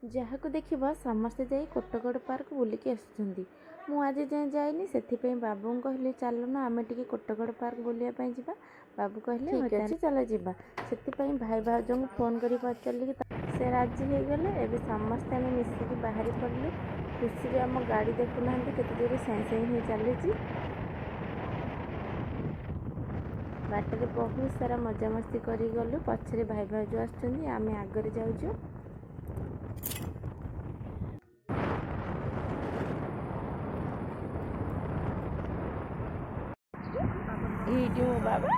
जहाँ देखा समस्ते जाई कोटगड़ पार्क बुलिकी आसुँच मु आज जाए जाइनी से बाबू कहले चल ना आम टे कोटगड़ पार्क बुलाया जा बाबू कहले ठीक अच्छे चल जा से भाई भाज को फोन कर पचारि से राजी हो गले। एवं समस्ते आम मिसिकी बाहरी पड़े खुशी आम गाड़ी देखुना के दूर साई साई हो चली बाटर बहुत सारा मजामस्ती कर गलु पछरे भाई भाज आसुँच आम आगे जाऊँ बाबा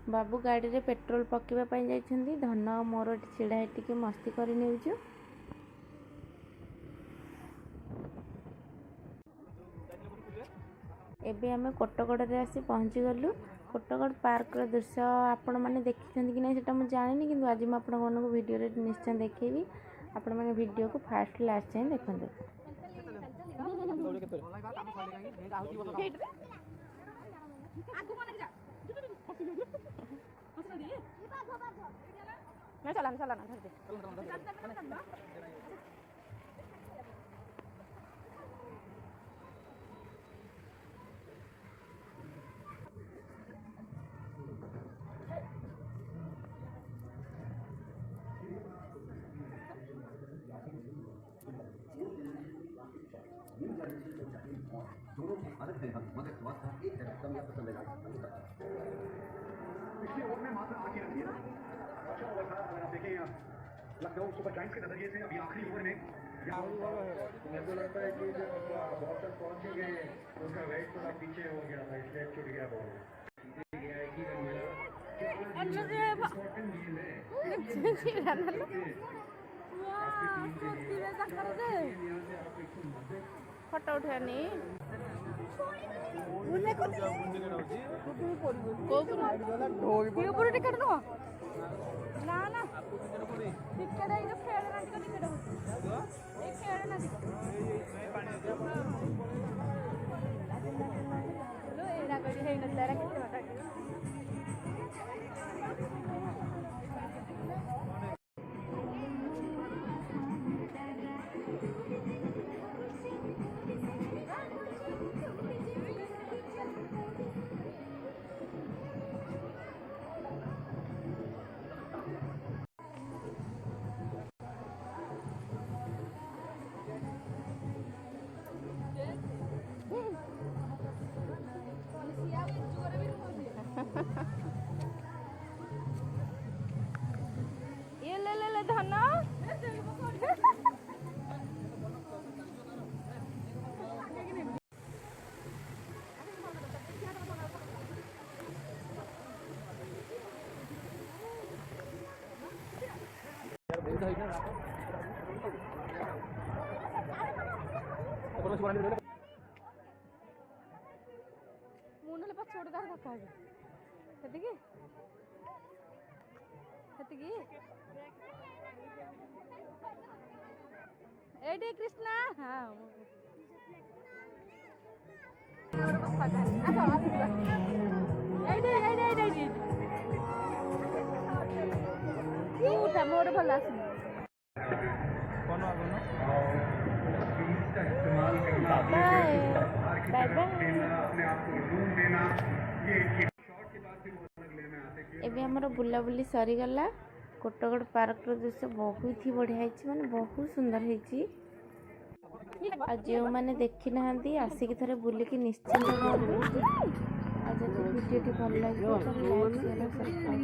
बाबू गाड़ी रे पेट्रोल पकेवा जाइछन्ती धन मोर छिड़ा टिके मस्ती कर नेउछु। एबे आमे कोटगड़ रे आसी पहुँची गलु। कोटगड़ पार्क रो दृश्य आपण माने देखिछन्ती कि नै सेटा मु जानिनी किंतु आज मु आपण मानक वीडियो रे निश्चय देखेबी। आपण माने वीडियो को फास्ट लास्ट जाए देखंतु। दोनों की आदत है मगर स्वास्थ्य एक तरफ कम या पसंद है पिछले ओवर में मात्र आके रखिए अच्छा ओवर था अगर आप देखें लखनऊ सुपर जायंट्स के नजरिए से अभी आखिरी ओवर में मेरे को लगता है कि जब बॉलर पहुंच गए उनका वेट थोड़ा पीछे हो गया था इसलिए छूट गया बॉल फटो उठानी ये ले धन मुंडले पछोड़ कर धक्का हेतिकी हेतिकी एडी कृष्णा हां एडी एडी एडी उठा मोर भला आसी कोन आगो बाय बाय एबे हमर बुलाबुली सरीगला। कोटगड़ पार्क रो दृश्य बहुत ही बढ़िया है माने बहुत सुंदर है जो मैंने देखी ना आसिक थे बुलिकी निश्चिंत आज वीडियो भल लगे तो लाइक शेयर सब्सक्राइब।